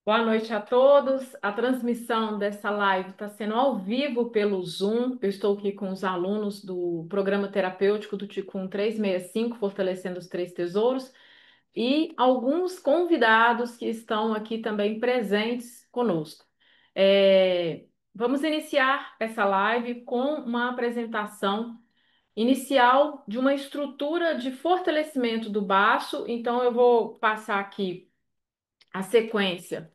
Boa noite a todos. A transmissão dessa live está sendo ao vivo pelo Zoom. Eu estou aqui com os alunos do programa terapêutico do Ticum 365, Fortalecendo os Três Tesouros, e alguns convidados que estão aqui também presentes conosco. Vamos iniciar essa live com uma apresentação inicial de uma estrutura de fortalecimento do baço. Então, eu vou passar aqui a sequência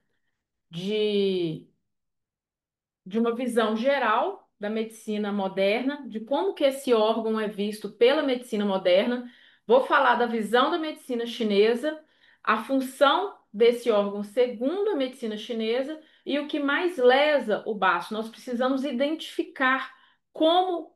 de, de uma visão geral da medicina moderna, de como que esse órgão é visto pela medicina moderna. Vou falar da visão da medicina chinesa, a função desse órgão segundo a medicina chinesa e o que mais lesa o baço. Nós precisamos identificar como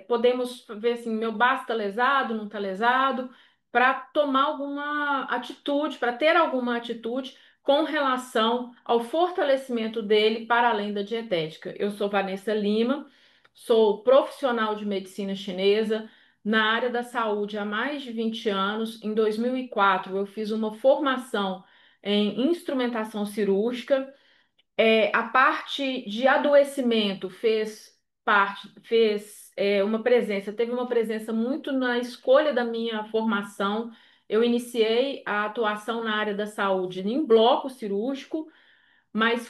podemos ver assim, meu baço está lesado, não está lesado, para tomar alguma atitude, para ter alguma atitude com relação ao fortalecimento dele para além da dietética. Eu sou Vanessa Lima, sou profissional de medicina chinesa na área da saúde há mais de 20 anos. Em 2004, eu fiz uma formação em instrumentação cirúrgica. A parte de adoecimento teve uma presença muito na escolha da minha formação. Eu iniciei a atuação na área da saúde em bloco cirúrgico, mas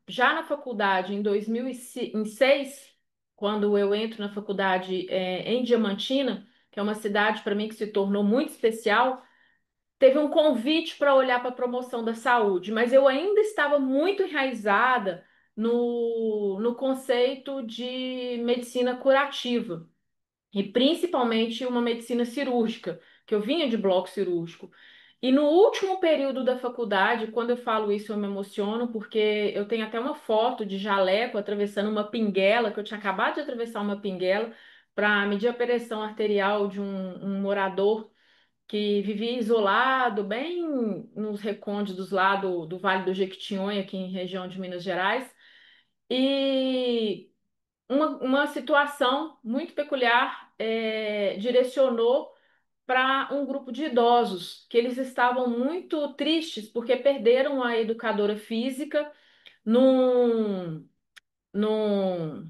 já na faculdade, em 2006, quando eu entro na faculdade em Diamantina, que é uma cidade para mim que se tornou muito especial, teve um convite para olhar para a promoção da saúde, mas eu ainda estava muito enraizada no conceito de medicina curativa, e principalmente uma medicina cirúrgica, que eu vinha de bloco cirúrgico. E no último período da faculdade, quando eu falo isso, eu me emociono, porque eu tenho até uma foto de jaleco atravessando uma pinguela, que eu tinha acabado de atravessar uma pinguela para medir a pressão arterial de um morador que vivia isolado, bem nos recônditos lá do Vale do Jequitinhonha, aqui em região de Minas Gerais, e uma situação muito peculiar direcionou para um grupo de idosos, que eles estavam muito tristes porque perderam a educadora física num, num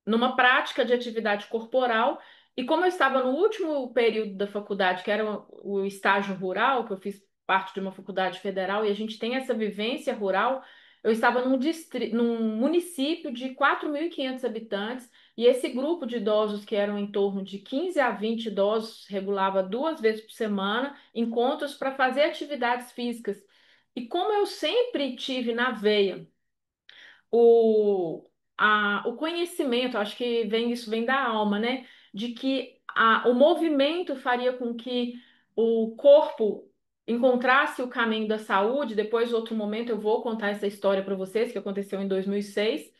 numa prática de atividade corporal. E como eu estava no último período da faculdade, que era o estágio rural, que eu fiz parte de uma faculdade federal, e a gente tem essa vivência rural, eu estava num município de 4.500 habitantes, e esse grupo de idosos, que eram em torno de 15 a 20 idosos, regulava 2 vezes por semana encontros para fazer atividades físicas. E como eu sempre tive na veia o, o conhecimento, acho que isso vem da alma, né? De que o movimento faria com que o corpo encontrasse o caminho da saúde. Depois, outro momento, eu vou contar essa história para vocês, que aconteceu em 2006.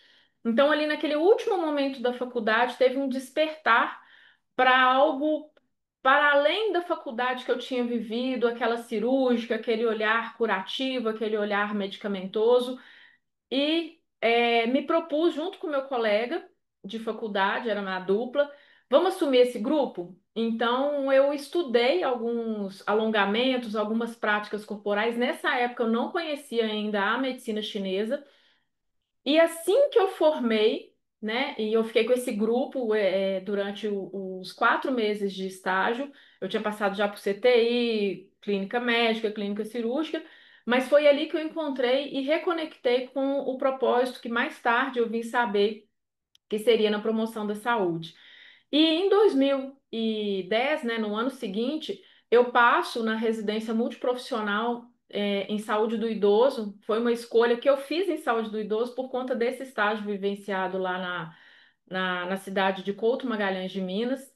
Então, ali naquele último momento da faculdade, teve um despertar para algo para além da faculdade que eu tinha vivido, aquela cirúrgica, aquele olhar curativo, aquele olhar medicamentoso, e me propus, junto com meu colega de faculdade, era uma dupla, vamos assumir esse grupo? Então, eu estudei alguns alongamentos, algumas práticas corporais. Nessa época, eu não conhecia ainda a medicina chinesa. E assim que eu formei, né, e eu fiquei com esse grupo durante os 4 meses de estágio, eu tinha passado já por CTI, clínica médica, clínica cirúrgica, mas foi ali que eu encontrei e reconectei com o propósito que mais tarde eu vim saber que seria na promoção da saúde. E em 2010, né, no ano seguinte, eu passo na residência multiprofissional em saúde do idoso. Foi uma escolha que eu fiz em saúde do idoso por conta desse estágio vivenciado lá na cidade de Couto Magalhães de Minas.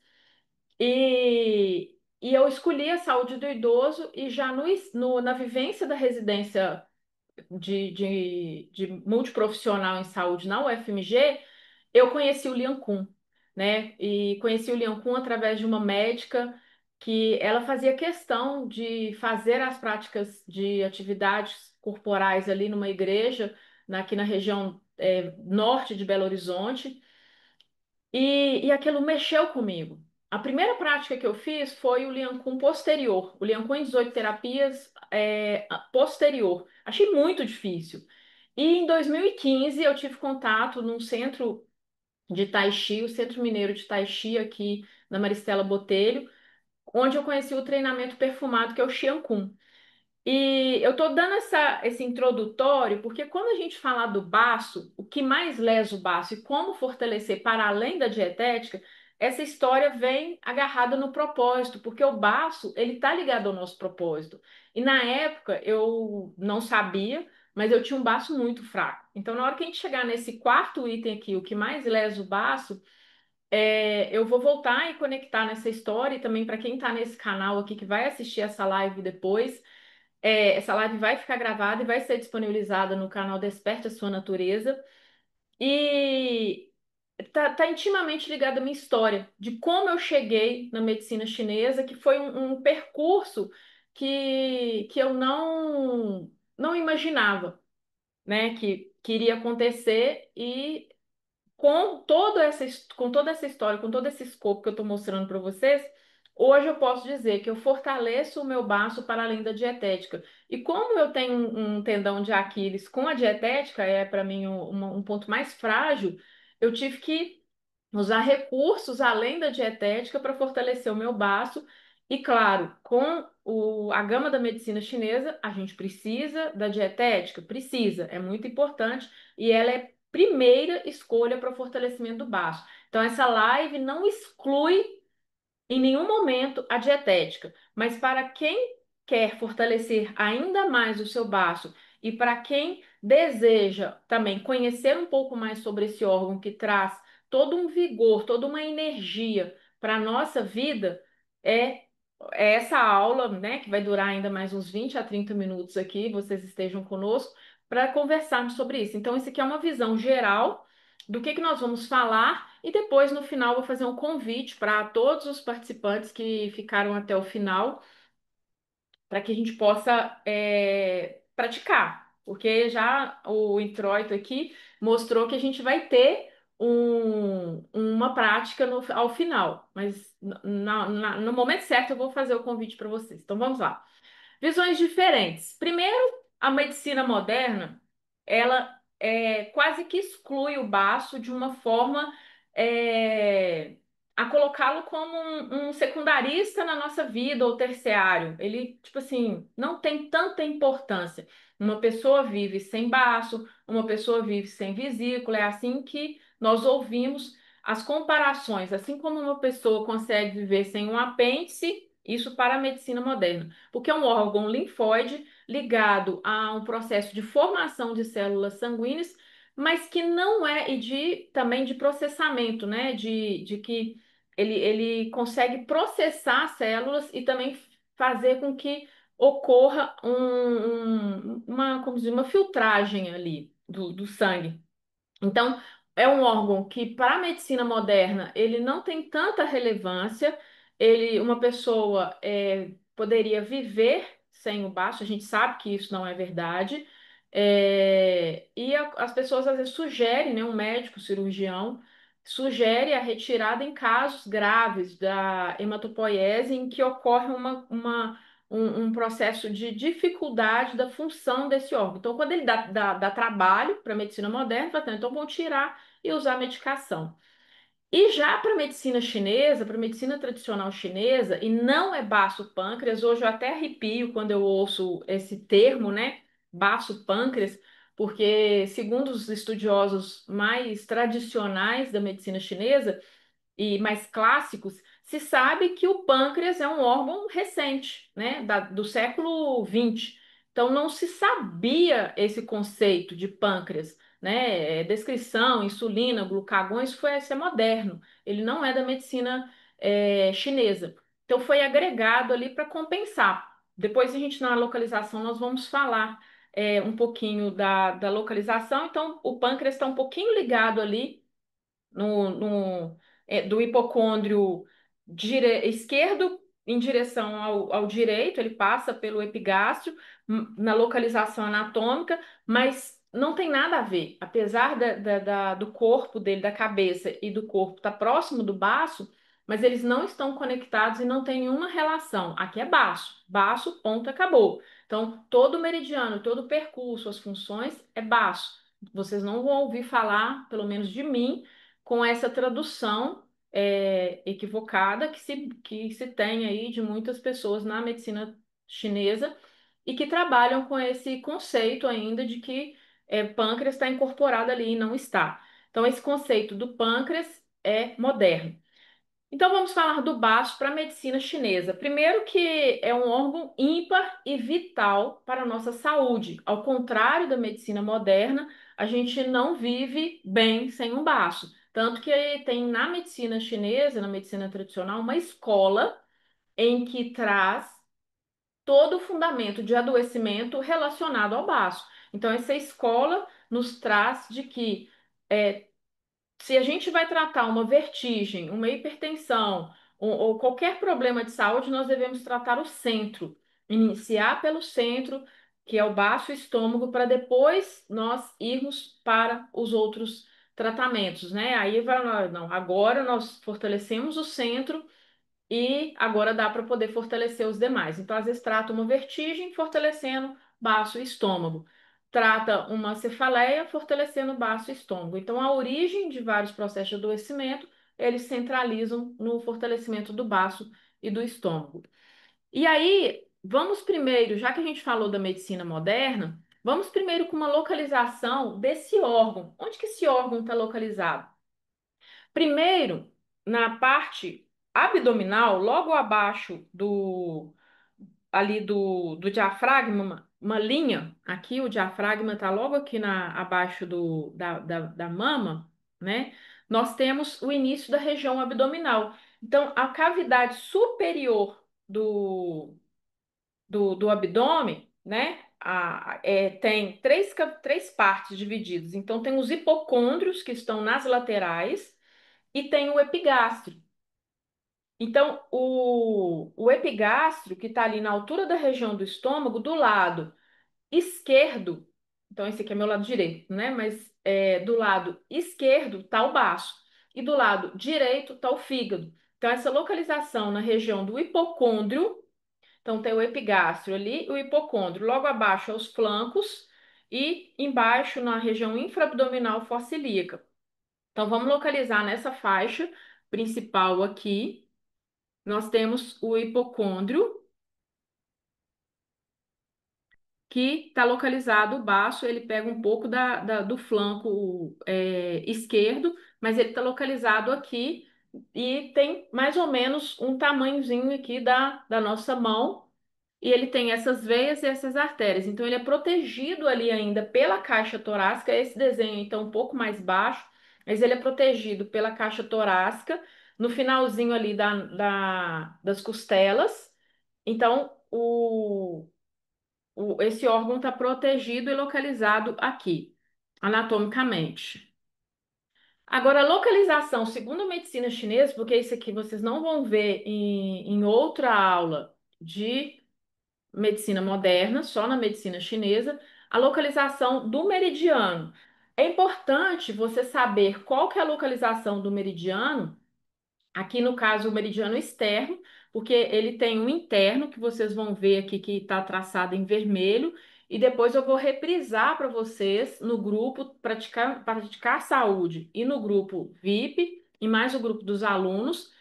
E eu escolhi a saúde do idoso e já na vivência da residência de multiprofissional em saúde na UFMG, eu conheci o Lian Kun, né? E conheci o Lian Kun através de uma médica que ela fazia questão de fazer as práticas de atividades corporais ali numa igreja, aqui na região norte de Belo Horizonte, e aquilo mexeu comigo. A primeira prática que eu fiz foi o Liancum posterior, o Liancum em 18 terapias posterior. Achei muito difícil. E em 2015 eu tive contato num centro de Tai Chi, o Centro Mineiro de Tai Chi aqui na Maristela Botelho, onde eu conheci o treinamento perfumado que é o Xiancun. E eu tô dando esse introdutório porque quando a gente falar do baço, o que mais lesa o baço e como fortalecer para além da dietética, essa história vem agarrada no propósito, porque o baço, ele tá ligado ao nosso propósito. E na época eu não sabia, mas eu tinha um baço muito fraco. Então, na hora que a gente chegar nesse quarto item aqui, o que mais lesa o baço, eu vou voltar e conectar nessa história e também para quem está nesse canal aqui que vai assistir essa live depois. Essa live vai ficar gravada e vai ser disponibilizada no canal Desperte a Sua Natureza. E tá intimamente ligada à minha história, de como eu cheguei na medicina chinesa, que foi um percurso que eu não imaginava, né, que iria acontecer. E com toda essa história, com todo esse escopo que eu estou mostrando para vocês, hoje eu posso dizer que eu fortaleço o meu baço para além da dietética. E como eu tenho um tendão de Aquiles com a dietética, é para mim um ponto mais frágil, eu tive que usar recursos além da dietética para fortalecer o meu baço. E claro, com a gama da medicina chinesa, a gente precisa da dietética? Precisa, é muito importante e ela é primeira escolha para o fortalecimento do baço. Então, essa live não exclui em nenhum momento a dietética, mas para quem quer fortalecer ainda mais o seu baço e para quem deseja também conhecer um pouco mais sobre esse órgão que traz todo um vigor, toda uma energia para a nossa vida, é, é essa aula, né, que vai durar ainda mais uns 20 a 30 minutos aqui, vocês estejam conosco, para conversarmos sobre isso. Então, isso aqui é uma visão geral do que nós vamos falar e depois no final eu vou fazer um convite para todos os participantes que ficaram até o final para que a gente possa praticar, porque já o introito aqui mostrou que a gente vai ter uma prática ao final, mas no momento certo eu vou fazer o convite para vocês. Então vamos lá. Visões diferentes. Primeiro, a medicina moderna, ela quase que exclui o baço de uma forma é, a colocá-lo como um secundarista na nossa vida ou terciário. Ele, tipo assim, não tem tanta importância. Uma pessoa vive sem baço, uma pessoa vive sem vesícula. É assim que nós ouvimos as comparações. Assim como uma pessoa consegue viver sem um apêndice, isso para a medicina moderna porque é um órgão linfóide ligado a um processo de formação de células sanguíneas, mas que não é, e também de processamento, né? De que ele consegue processar células e também fazer com que ocorra como dizer, uma filtragem ali do sangue. Então, é um órgão que, para a medicina moderna, ele não tem tanta relevância. Uma pessoa poderia viver sem o baço, a gente sabe que isso não é verdade. As pessoas às vezes sugerem, né, um médico cirurgião sugere a retirada em casos graves da hematopoiese, em que ocorre um processo de dificuldade da função desse órgão. Então, quando ele dá trabalho para a medicina moderna, fala, então vão tirar e usar medicação. E já para a medicina chinesa, para a medicina tradicional chinesa, e não é baço pâncreas, hoje eu até arrepio quando eu ouço esse termo, né? Baço pâncreas, porque, segundo os estudiosos mais tradicionais da medicina chinesa, e mais clássicos, se sabe que o pâncreas é um órgão recente, né, do século XX. Então não se sabia esse conceito de pâncreas, né? Descrição, insulina, glucagon, isso é moderno. Ele não é da medicina chinesa. Então foi agregado ali para compensar. Depois a gente na localização nós vamos falar um pouquinho da localização. Então o pâncreas está um pouquinho ligado ali do hipocôndrio esquerdo em direção ao direito, ele passa pelo epigástrio, na localização anatômica, mas não tem nada a ver. Apesar do corpo dele, da cabeça e do corpo estar próximo do baço, mas eles não estão conectados e não tem nenhuma relação. Aqui é baço, baço, ponto, acabou. Então, todo o meridiano, todo o percurso, as funções é baço. Vocês não vão ouvir falar, pelo menos de mim, com essa tradução equivocada que se tem aí de muitas pessoas na medicina chinesa e que trabalham com esse conceito ainda de que pâncreas está incorporado ali e não está. Então, esse conceito do pâncreas é moderno. Então, vamos falar do baço para a medicina chinesa. Primeiro, que é um órgão ímpar e vital para a nossa saúde. Ao contrário da medicina moderna, a gente não vive bem sem um baço. Tanto que tem na medicina chinesa, na medicina tradicional, uma escola em que traz todo o fundamento de adoecimento relacionado ao baço. Então, essa escola nos traz de que se a gente vai tratar uma vertigem, uma hipertensão ou qualquer problema de saúde, nós devemos tratar o centro, iniciar pelo centro, que é o baço e estômago, para depois nós irmos para os outros tratamentos, né? Aí vai, não, agora nós fortalecemos o centro e agora dá para poder fortalecer os demais. Então, às vezes, trata uma vertigem, fortalecendo baço e estômago. Trata uma cefaleia, fortalecendo baço e estômago. Então, a origem de vários processos de adoecimento, eles centralizam no fortalecimento do baço e do estômago. E aí, vamos primeiro, já que a gente falou da medicina moderna, vamos primeiro com uma localização desse órgão. Onde que esse órgão está localizado? Primeiro, na parte abdominal, logo abaixo do diafragma, uma linha, aqui o diafragma está logo aqui abaixo da mama, né? Nós temos o início da região abdominal. Então, a cavidade superior do abdômen, né? Tem três partes divididas. Então, tem os hipocôndrios que estão nas laterais e tem o epigastro. Então, o epigastro, que está ali na altura da região do estômago, do lado esquerdo, então esse aqui é meu lado direito, né? Mas do lado esquerdo está o baço e do lado direito está o fígado. Então, essa localização na região do hipocôndrio, então tem o epigastro ali, o hipocôndrio, logo abaixo aos flancos e embaixo na região infraabdominal fossa-ilíaca. Então, vamos localizar nessa faixa principal aqui. Nós temos o hipocôndrio, que está localizado, o baço, ele pega um pouco do flanco esquerdo, mas ele está localizado aqui e tem mais ou menos um tamanhozinho aqui da nossa mão. E ele tem essas veias e essas artérias. Então, ele é protegido ali ainda pela caixa torácica. Esse desenho, então, um pouco mais baixo, mas ele é protegido pela caixa torácica, no finalzinho ali das costelas. Então, esse órgão está protegido e localizado aqui, anatomicamente. Agora, a localização, segundo a medicina chinesa, porque isso aqui vocês não vão ver em outra aula de medicina moderna, só na medicina chinesa, a localização do meridiano. É importante você saber qual que é a localização do meridiano. Aqui no caso, o meridiano externo, porque ele tem um interno que vocês vão ver aqui que está traçado em vermelho, e depois eu vou reprisar para vocês no grupo Praticar Saúde e no grupo VIP, e mais o grupo dos alunos,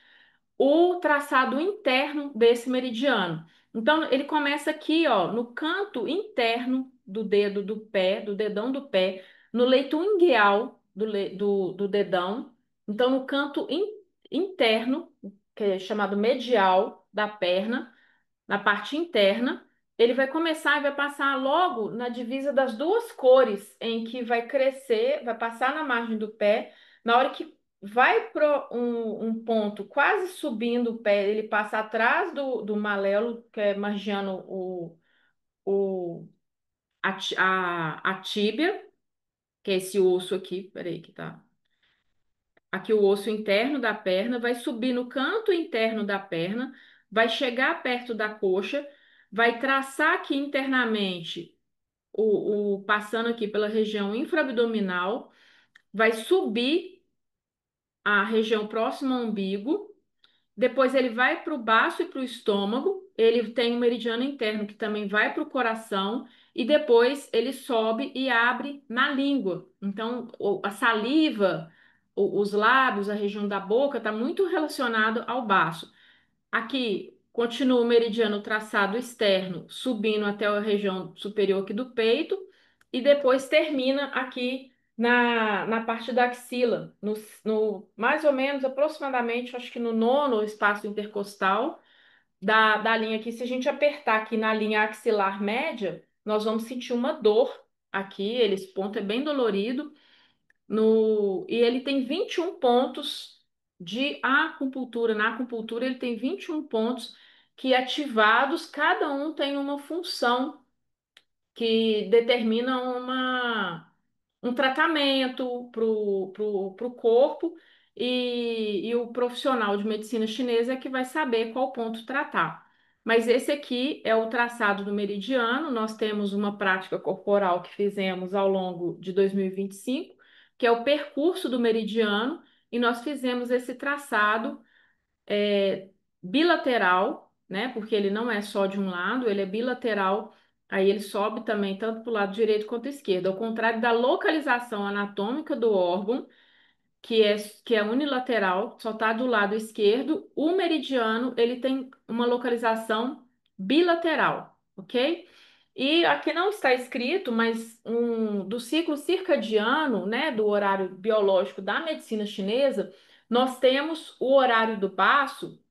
o traçado interno desse meridiano. Então, ele começa aqui, ó, no canto interno do dedo do pé, do dedão do pé, no leito inguinal do dedão. Então, no canto interno, que é chamado medial da perna, na parte interna, ele vai começar e vai passar logo na divisa das duas cores, em que vai crescer, vai passar na margem do pé, na hora que vai para um ponto quase subindo o pé, ele passa atrás do maléolo, que é margeando a tíbia, que é esse osso aqui, peraí que tá. Aqui o osso interno da perna, vai subir no canto interno da perna, vai chegar perto da coxa, vai traçar aqui internamente, passando aqui pela região infraabdominal, vai subir a região próxima ao umbigo, Depois ele vai para o baço e para o estômago. Ele tem um meridiano interno que também vai para o coração. E depois ele sobe e abre na língua. Então, a saliva, os lábios, a região da boca está muito relacionado ao baço. Aqui continua o meridiano traçado externo, subindo até a região superior aqui do peito, e depois termina aqui na parte da axila, mais ou menos, aproximadamente, acho que no nono espaço intercostal da linha aqui. Se a gente apertar aqui na linha axilar média, nós vamos sentir uma dor aqui, esse ponto é bem dolorido. E ele tem 21 pontos de acupuntura. Na acupuntura, ele tem 21 pontos que ativados, cada um tem uma função que determina um tratamento para o corpo, e o profissional de medicina chinesa é que vai saber qual ponto tratar. Mas esse aqui é o traçado do meridiano. Nós temos uma prática corporal que fizemos ao longo de 2025, que é o percurso do meridiano, e nós fizemos esse traçado é, bilateral, né? Porque ele não é só de um lado, ele é bilateral. Aí ele sobe também tanto para o lado direito quanto esquerdo. Ao contrário da localização anatômica do órgão, que é unilateral, só está do lado esquerdo, o meridiano ele tem uma localização bilateral, ok? E aqui não está escrito, mas do ciclo circadiano, né, do horário biológico da medicina chinesa, nós temos o horário do baço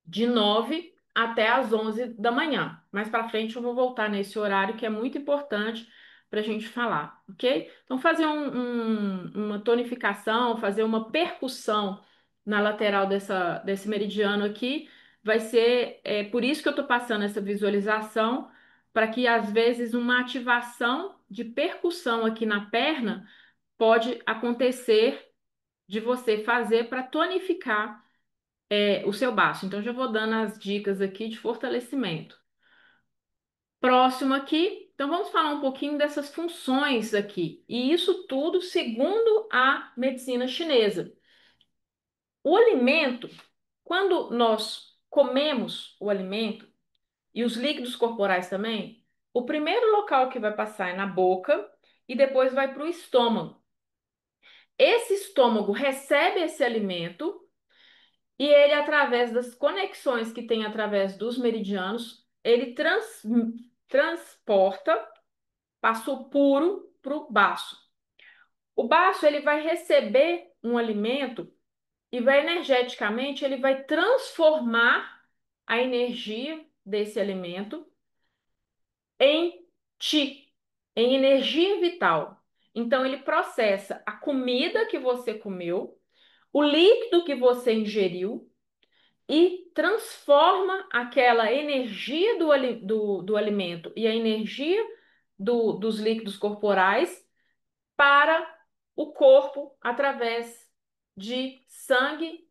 de 9 até as 11 da manhã. Mais para frente eu vou voltar nesse horário que é muito importante para a gente falar, ok? Então, fazer uma tonificação, fazer uma percussão na lateral desse meridiano aqui, vai ser, por isso que eu estou passando essa visualização, para que às vezes uma ativação de percussão aqui na perna pode acontecer de você fazer para tonificar o seu baço. Então, já vou dando as dicas aqui de fortalecimento. Próximo aqui, então vamos falar um pouquinho dessas funções aqui. E isso tudo segundo a medicina chinesa. O alimento, quando nós comemos o alimento, e os líquidos corporais também, o primeiro local que vai passar é na boca e depois vai para o estômago. Esse estômago recebe esse alimento. E ele, através das conexões que tem através dos meridianos, ele transporta, passou puro para o baço. O baço ele vai receber um alimento e vai energeticamente, ele vai transformar a energia desse alimento em ti, em energia vital. Então ele processa a comida que você comeu, o líquido que você ingeriu, e transforma aquela energia do alimento e a energia dos líquidos corporais para o corpo através de sangue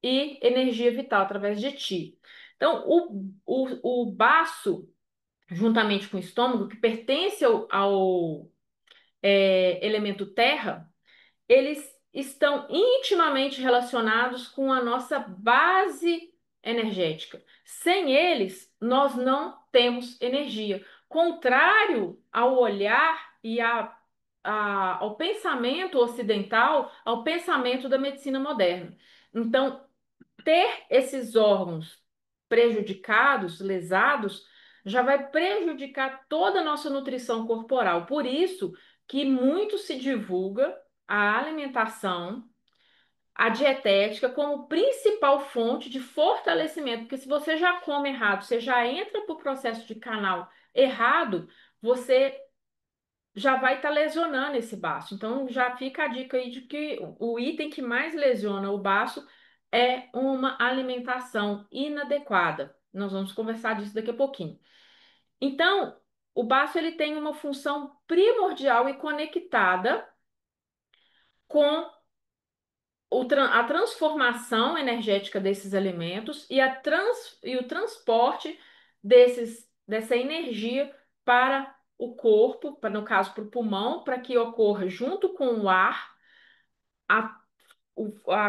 e energia vital, através de ti. Então, o baço, juntamente com o estômago, que pertence ao elemento terra, eles estão intimamente relacionados com a nossa base energética. Sem eles, nós não temos energia. Contrário ao olhar e ao pensamento ocidental, ao pensamento da medicina moderna. Então, ter esses órgãos prejudicados, lesados, já vai prejudicar toda a nossa nutrição corporal. Por isso que muito se divulga a alimentação, a dietética como principal fonte de fortalecimento, porque se você já come errado, você já entra para o processo de canal errado, você já vai estar lesionando esse baço. Então já fica a dica aí de que o item que mais lesiona o baço é uma alimentação inadequada. Nós vamos conversar disso daqui a pouquinho. Então, o baço ele tem uma função primordial e conectada com a transformação energética desses alimentos e o transporte dessa energia para o corpo, no caso para o pulmão, para que ocorra junto com o ar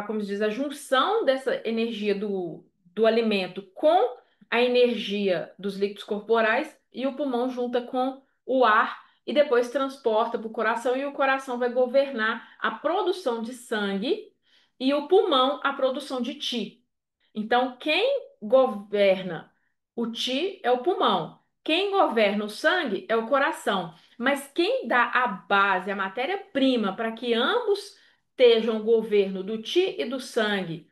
como se diz, a junção dessa energia do alimento com a energia dos líquidos corporais e o pulmão junta com o ar e depois transporta para o coração e o coração vai governar a produção de sangue e o pulmão a produção de ti. Então, quem governa o ti é o pulmão. Quem governa o sangue é o coração. Mas quem dá a base, a matéria-prima para que ambos estejam o governo do ti e do sangue,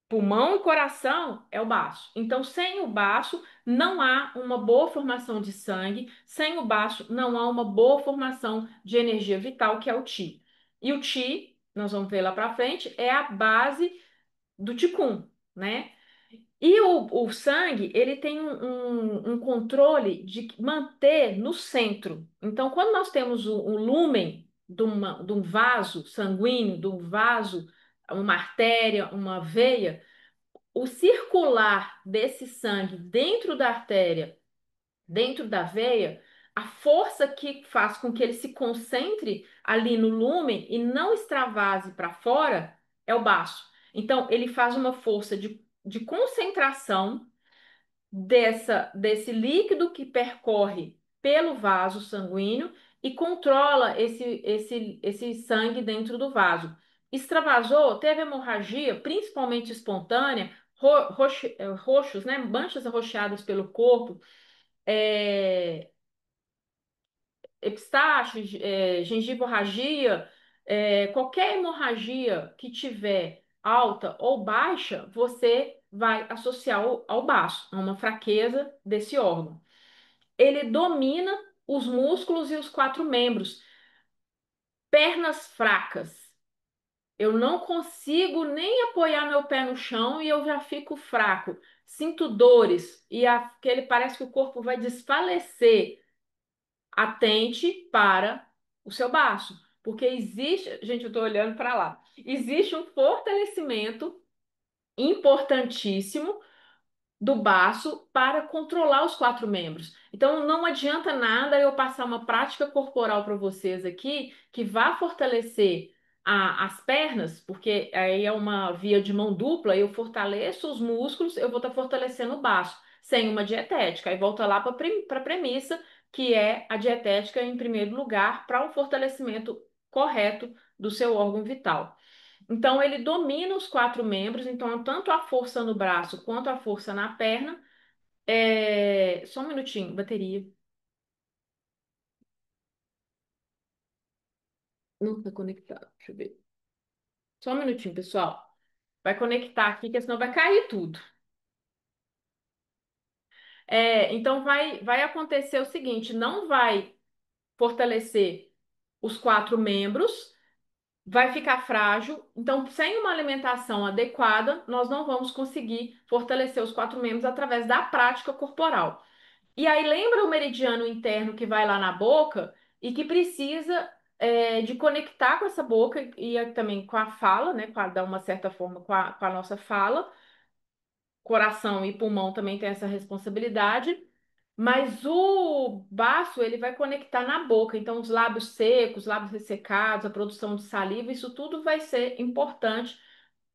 pulmão e coração, é o baço. Então, sem o baço, não há uma boa formação de sangue, sem o baço, não há uma boa formação de energia vital, que é o ti. E o ti, nós vamos ver lá para frente, é a base do ticum, né? E o sangue, ele tem um controle de manter no centro. Então, quando nós temos um lúmen de um vaso sanguíneo, de um vaso, uma artéria, uma veia, o circular desse sangue dentro da artéria, dentro da veia, a força que faz com que ele se concentre ali no lúmen e não extravase para fora é o baço. Então, ele faz uma força de concentração desse líquido que percorre pelo vaso sanguíneo e controla esse sangue dentro do vaso. Extravasou, teve hemorragia, principalmente espontânea, roxos, né, manchas arroxeadas pelo corpo, é, epistaxe, gengivorragia, qualquer hemorragia que tiver alta ou baixa, você vai associar ao baço, a uma fraqueza desse órgão. Ele domina os músculos e os quatro membros. Pernas fracas. Eu não consigo nem apoiar meu pé no chão e eu já fico fraco. Sinto dores e aquele parece que o corpo vai desfalecer. Atente para o seu baço, porque existe, gente, eu estou olhando para lá. Existe um fortalecimento importantíssimo do baço para controlar os quatro membros. Então, não adianta nada eu passar uma prática corporal para vocês aqui que vá fortalecer as pernas, porque aí é uma via de mão dupla, eu fortaleço os músculos, eu vou estar fortalecendo o baço, sem uma dietética. Aí volta lá para a premissa, que é a dietética em primeiro lugar para o fortalecimento correto do seu órgão vital. Então, ele domina os quatro membros, então, tanto a força no braço quanto a força na perna. Só um minutinho, bateria. Não está conectado, deixa eu ver. Só um minutinho, pessoal. Vai conectar aqui, que senão vai cair tudo. Então, vai acontecer o seguinte: não vai fortalecer os quatro membros, vai ficar frágil. Então, sem uma alimentação adequada, nós não vamos conseguir fortalecer os quatro membros através da prática corporal. E aí lembra o meridiano interno que vai lá na boca e que precisa de conectar com essa boca e também com a fala, né? Dar uma certa forma com a nossa fala. Coração e pulmão também tem essa responsabilidade. Mas o baço, ele vai conectar na boca. Então, os lábios secos, lábios ressecados, a produção de saliva, isso tudo vai ser importante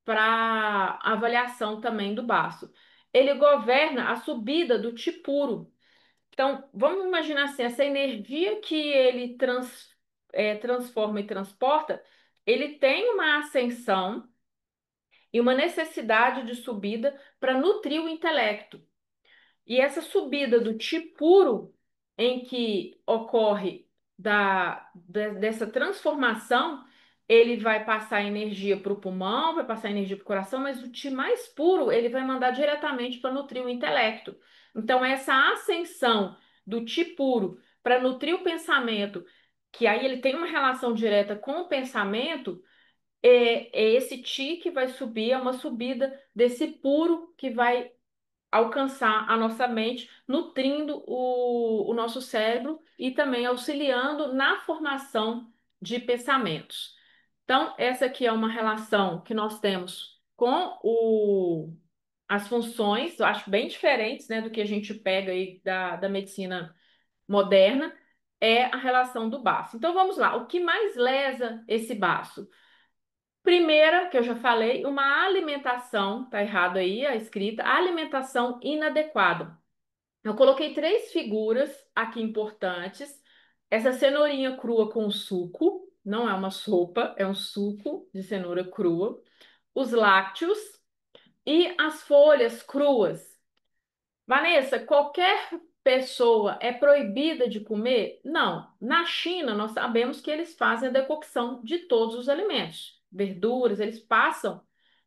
para avaliação também do baço. Ele governa a subida do tipuro. Então, vamos imaginar assim, essa energia que ele transforma e transporta, ele tem uma ascensão e uma necessidade de subida para nutrir o intelecto. E essa subida do Ti puro, em que ocorre dessa transformação, ele vai passar energia para o pulmão, vai passar energia para o coração, mas o Ti mais puro, ele vai mandar diretamente para nutrir o intelecto. Então, essa ascensão do Ti puro para nutrir o pensamento, que aí ele tem uma relação direta com o pensamento, é esse Ti que vai subir, é uma subida desse puro que vai alcançar a nossa mente, nutrindo o nosso cérebro e também auxiliando na formação de pensamentos. Então, essa aqui é uma relação que nós temos com as funções, eu acho bem diferentes, né, do que a gente pega aí da medicina moderna, é a relação do baço. Então, vamos lá. O que mais lesa esse baço? Primeira, que eu já falei, uma alimentação, tá errado aí a escrita, alimentação inadequada. Eu coloquei três figuras aqui importantes. Essa cenourinha crua com suco, não é uma sopa, é um suco de cenoura crua. Os lácteos e as folhas cruas. Vanessa, qualquer pessoa é proibida de comer? Não. Na China, nós sabemos que eles fazem a decocção de todos os alimentos. Verduras, eles passam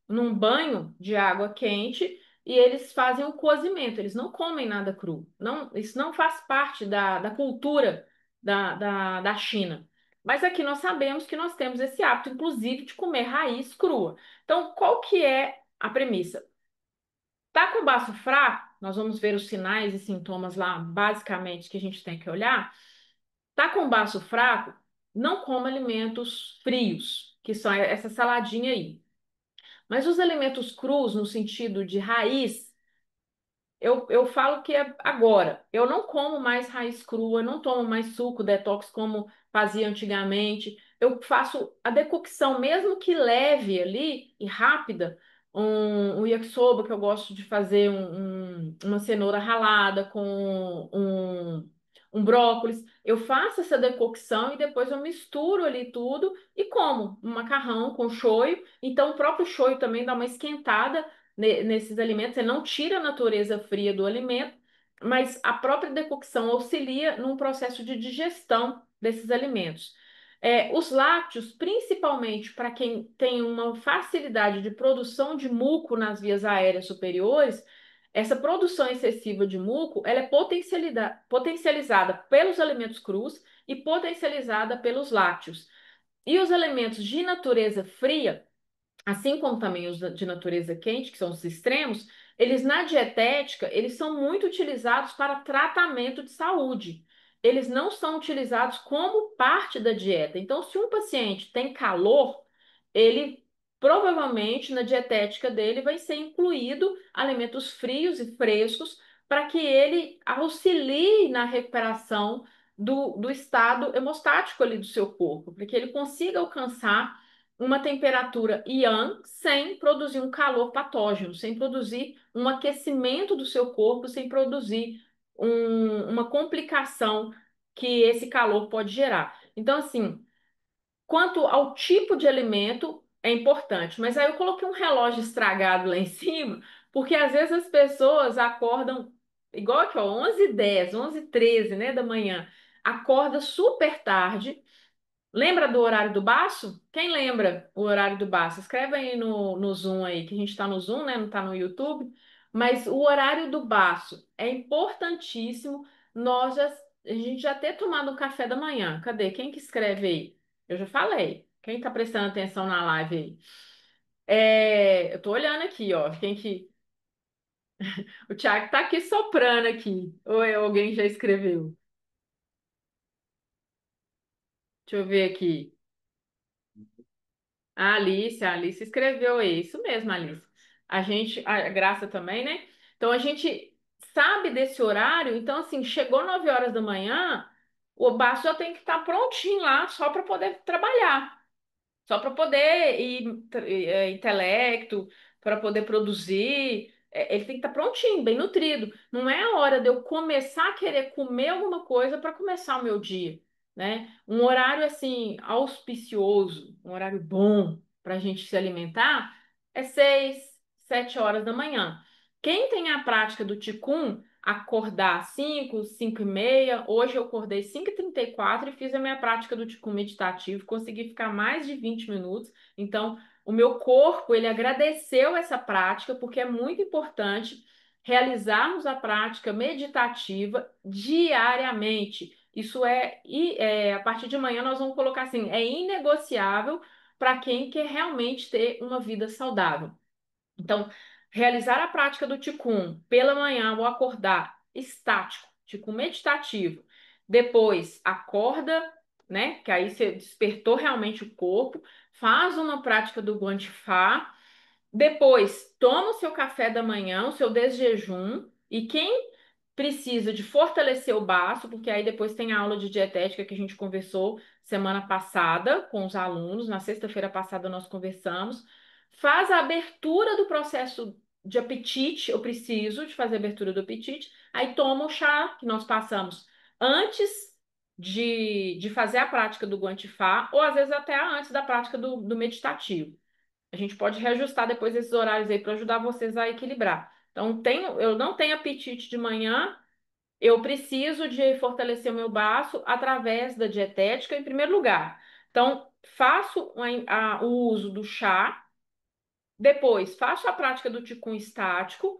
num banho de água quente e eles fazem o cozimento. Eles não comem nada cru. Não, isso não faz parte da cultura da China. Mas aqui nós sabemos que nós temos esse hábito, inclusive, de comer raiz crua. Então, qual que é a premissa? Tá com o baço fraco? Nós vamos ver os sinais e sintomas lá, basicamente, que a gente tem que olhar. Tá com o baço fraco? Não coma alimentos frios, que são essa saladinha aí. Mas os alimentos crus, no sentido de raiz, eu falo que é agora. Eu não como mais raiz crua, não tomo mais suco detox como fazia antigamente. Eu faço a decocção, mesmo que leve ali e rápida, um yakisoba que eu gosto de fazer uma cenoura ralada com um brócolis. Eu faço essa decocção e depois eu misturo ali tudo e como um macarrão com shoyu. Então o próprio shoyu também dá uma esquentada nesses alimentos, você não tira a natureza fria do alimento, mas a própria decocção auxilia num processo de digestão desses alimentos. Os lácteos, principalmente para quem tem uma facilidade de produção de muco nas vias aéreas superiores, essa produção excessiva de muco, ela é potencializada pelos alimentos crus e potencializada pelos lácteos. E os alimentos de natureza fria, assim como também os de natureza quente, que são os extremos, eles na dietética, eles são muito utilizados para tratamento de saúde. Eles não são utilizados como parte da dieta. Então, se um paciente tem calor, ele provavelmente na dietética dele vai ser incluído alimentos frios e frescos para que ele auxilie na recuperação do estado hemostático ali do seu corpo, para que ele consiga alcançar uma temperatura yang sem produzir um calor patógeno, sem produzir um aquecimento do seu corpo, sem produzir uma complicação que esse calor pode gerar. Então, assim, quanto ao tipo de alimento, é importante. Mas aí eu coloquei um relógio estragado lá em cima, porque às vezes as pessoas acordam, igual aqui, ó, 11h10, 11h13, né, da manhã, acorda super tarde. Lembra do horário do baço? Quem lembra o horário do baço? Escreve aí no Zoom aí, que a gente está no Zoom, né? Não está no YouTube. Mas o horário do baço é importantíssimo. A gente já ter tomado um café da manhã. Cadê? Quem que escreve aí? Eu já falei. Quem está prestando atenção na live aí? Eu tô olhando aqui, ó. O Thiago tá aqui soprando aqui. Ou alguém já escreveu? Deixa eu ver aqui. A Alice escreveu aí, isso mesmo, Alice. A Graça também, né? Então a gente sabe desse horário, então assim, chegou 9 horas da manhã, o baço já tem que estar prontinho lá só para poder trabalhar. Só para poder intelecto, para poder produzir, ele tem que estar prontinho, bem nutrido. Não é a hora de eu começar a querer comer alguma coisa para começar o meu dia, né? Um horário assim auspicioso, um horário bom para a gente se alimentar é 6, 7 horas da manhã. Quem tem a prática do Ticum, acordar 5, 5h30. Hoje eu acordei 5h34 e fiz a minha prática do Ticum meditativo. Consegui ficar mais de 20 minutos. Então, o meu corpo, ele agradeceu essa prática, porque é muito importante realizarmos a prática meditativa diariamente. Isso a partir de amanhã nós vamos colocar assim, é inegociável para quem quer realmente ter uma vida saudável. Então, realizar a prática do Ticum pela manhã ou acordar estático, Ticum meditativo. Depois, acorda, né? Que aí você despertou realmente o corpo, faz uma prática do Guantifá. Depois, toma o seu café da manhã, o seu desjejum. E quem precisa de fortalecer o baço, porque aí depois tem a aula de dietética que a gente conversou semana passada com os alunos, na sexta-feira passada nós conversamos. Faz a abertura do processo de apetite, eu preciso de fazer a abertura do apetite, aí toma o chá que nós passamos antes de fazer a prática do Guantifá, ou às vezes até antes da prática do meditativo. A gente pode reajustar depois esses horários aí para ajudar vocês a equilibrar. Então, eu não tenho apetite de manhã, eu preciso de fortalecer o meu baço através da dietética em primeiro lugar. Então, faço o uso do chá, depois faço a prática do Qigong estático,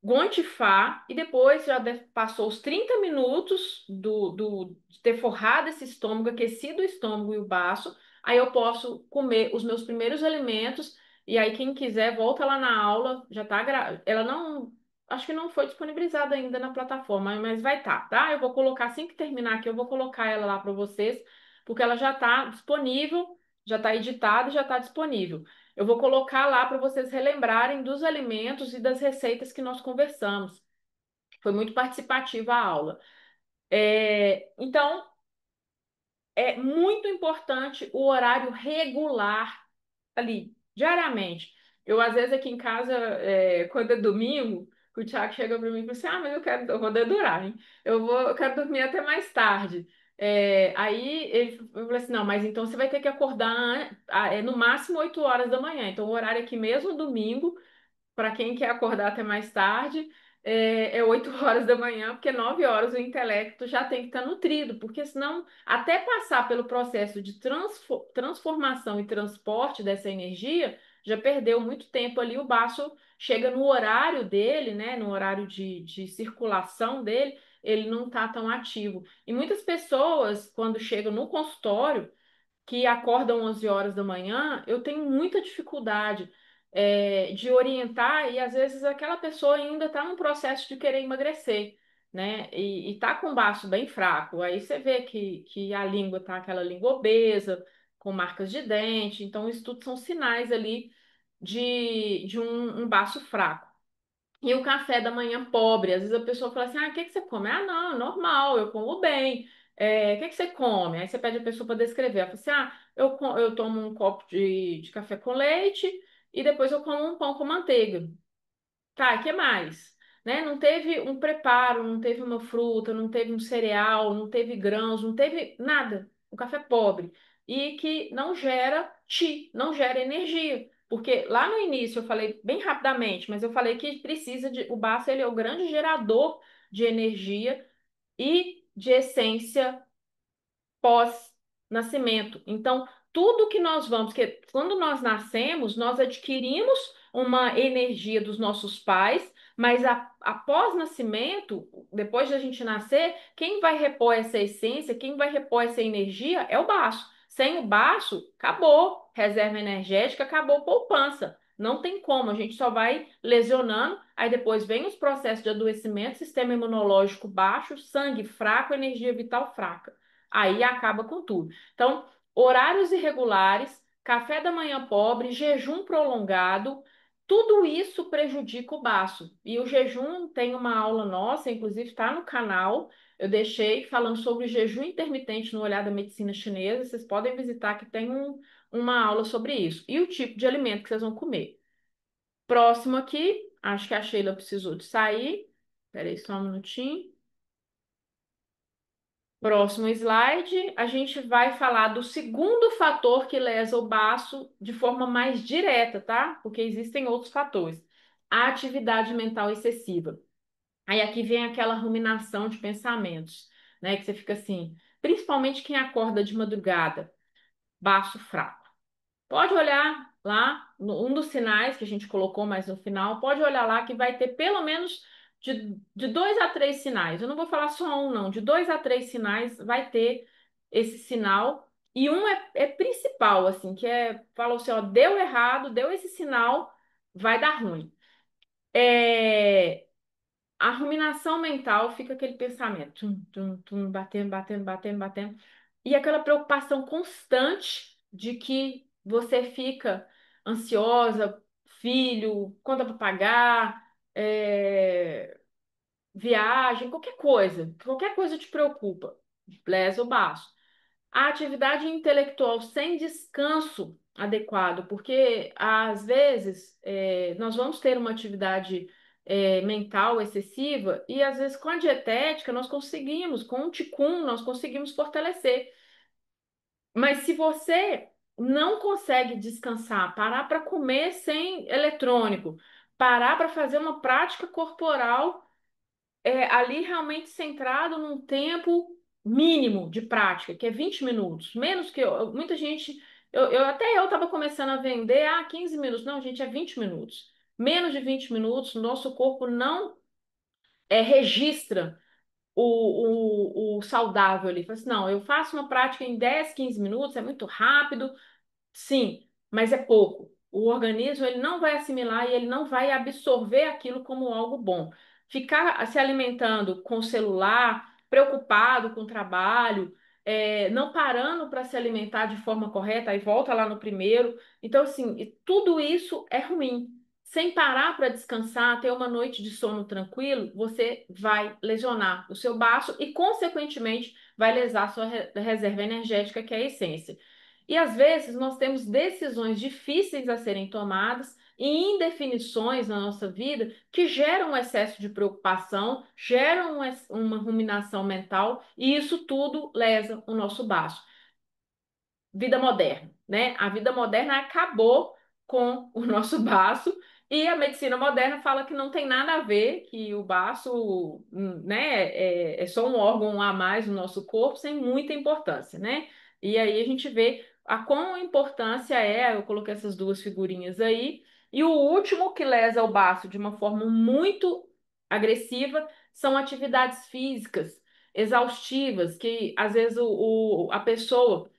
Guantifá, e depois passou os 30 minutos de ter forrado esse estômago, aquecido o estômago e o baço, aí eu posso comer os meus primeiros alimentos, e aí quem quiser volta lá na aula, já tá, ela não, acho que não foi disponibilizada ainda na plataforma, mas vai estar, tá? Eu vou colocar, assim que terminar aqui, eu vou colocar ela lá para vocês, porque ela já está disponível, já está editada e já está disponível. Eu vou colocar lá para vocês relembrarem dos alimentos e das receitas que nós conversamos. Foi muito participativa a aula. Então, é muito importante o horário regular ali, diariamente. Eu, às vezes, aqui em casa, quando é domingo, o Thiago chega para mim e fala assim: Ah, mas eu vou dedurar, hein? Eu quero dormir até mais tarde. Aí ele falou assim: Não, mas então você vai ter que acordar no máximo 8 horas da manhã. Então, o horário aqui mesmo, domingo, para quem quer acordar até mais tarde, é 8 horas da manhã, porque 9 horas o intelecto já tem que estar nutrido, porque senão, até passar pelo processo de transformação e transporte dessa energia, já perdeu muito tempo ali, o baço chega no horário dele, né, no horário de circulação dele, ele não está tão ativo. E muitas pessoas, quando chegam no consultório, que acordam 11 horas da manhã, eu tenho muita dificuldade de orientar e às vezes aquela pessoa ainda está no processo de querer emagrecer, né? E tá com o baço bem fraco. Aí você vê que a língua tá aquela língua obesa, com marcas de dente. Então, isso tudo são sinais ali de um baço fraco. E o café da manhã pobre. Às vezes a pessoa fala assim: Ah, o que que você come? Ah, não, normal, eu como bem. O que que você come? Aí você pede a pessoa para descrever. Ela fala assim: Ah, eu tomo um copo de café com leite e depois eu como um pão com manteiga. Tá, e que mais? Né? Não teve um preparo, não teve uma fruta, não teve um cereal, não teve grãos, não teve nada. Um café pobre. E que não gera chi, não gera energia. Porque lá no início eu falei bem rapidamente, mas eu falei que precisa de. O baço ele é o grande gerador de energia e de essência pós-nascimento. Então, tudo que nós vamos, que quando nós nascemos, nós adquirimos uma energia dos nossos pais, mas após nascimento, depois de a gente nascer, quem vai repor essa essência, quem vai repor essa energia é o baço. Sem o baço, acabou reserva energética, acabou poupança. Não tem como, a gente só vai lesionando, aí depois vem os processos de adoecimento, sistema imunológico baixo, sangue fraco, energia vital fraca. Aí acaba com tudo. Então, horários irregulares, café da manhã pobre, jejum prolongado, tudo isso prejudica o baço. E o jejum tem uma aula nossa, inclusive está no canal. Eu deixei falando sobre o jejum intermitente no Olhar da Medicina Chinesa. Vocês podem visitar que tem uma aula sobre isso. E o tipo de alimento que vocês vão comer. Próximo aqui, acho que a Sheila precisou de sair. Espera aí só um minutinho. Próximo slide, a gente vai falar do segundo fator que lesa o baço de forma mais direta, tá? Porque existem outros fatores. A atividade mental excessiva. Aí aqui vem aquela ruminação de pensamentos, né? Que você fica assim, principalmente quem acorda de madrugada, baço fraco. Pode olhar lá, um dos sinais que a gente colocou mais no final, pode olhar lá que vai ter pelo menos de 2 a 3 sinais. Eu não vou falar só um, não. De 2 a 3 sinais vai ter esse sinal. E um é principal, assim, que falou assim, ó, deu errado, deu esse sinal, vai dar ruim. A ruminação mental fica aquele pensamento, batendo, batendo, batendo, batendo, e aquela preocupação constante de que você fica ansiosa, filho, conta para pagar, viagem, qualquer coisa te preocupa, lesa o baço. A atividade intelectual sem descanso adequado, porque às vezes nós vamos ter uma atividade mental excessiva e às vezes com a dietética nós conseguimos, com o Ticum nós conseguimos fortalecer. Mas se você não consegue descansar, parar para comer sem eletrônico, parar para fazer uma prática corporal ali realmente centrado num tempo mínimo de prática, que é 20 minutos, menos que muita gente, até eu estava começando a vender, 15 minutos, não, gente, é 20 minutos. Menos de 20 minutos, nosso corpo não registra o saudável ali. Fala assim, não, eu faço uma prática em 10, 15 minutos, é muito rápido. Sim, mas é pouco. O organismo ele não vai assimilar e ele não vai absorver aquilo como algo bom. Ficar se alimentando com o celular, preocupado com o trabalho, não parando para se alimentar de forma correta, aí volta lá no primeiro. Então, assim, tudo isso é ruim. Sem parar para descansar, ter uma noite de sono tranquilo, você vai lesionar o seu baço e, consequentemente, vai lesar a sua reserva energética, que é a essência. E às vezes nós temos decisões difíceis a serem tomadas e indefinições na nossa vida que geram um excesso de preocupação, geram uma ruminação mental e isso tudo lesa o nosso baço. Vida moderna, né? A vida moderna acabou com o nosso baço e a medicina moderna fala que não tem nada a ver, que o baço, né, é só um órgão a mais no nosso corpo sem muita importância, né? E aí a gente vê a quão importância eu coloquei essas duas figurinhas aí, e o último que lesa o baço de uma forma muito agressiva são atividades físicas exaustivas, que às vezes a pessoa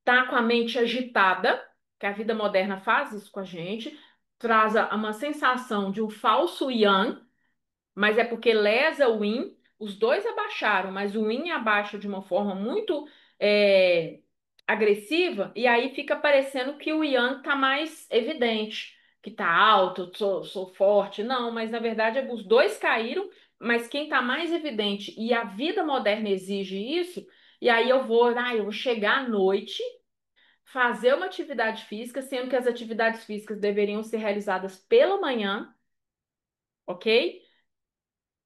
tá com a mente agitada, que a vida moderna faz isso com a gente, traz uma sensação de um falso yang, mas é porque lesa o yin, os dois abaixaram, mas o yin abaixa de uma forma muito é, agressiva, e aí fica parecendo que o yang tá mais evidente, que tá alto, sou forte. Não, mas na verdade os dois caíram, mas quem tá mais evidente, e a vida moderna exige isso, e aí eu vou chegar à noite fazer uma atividade física, sendo que as atividades físicas deveriam ser realizadas pela manhã, ok?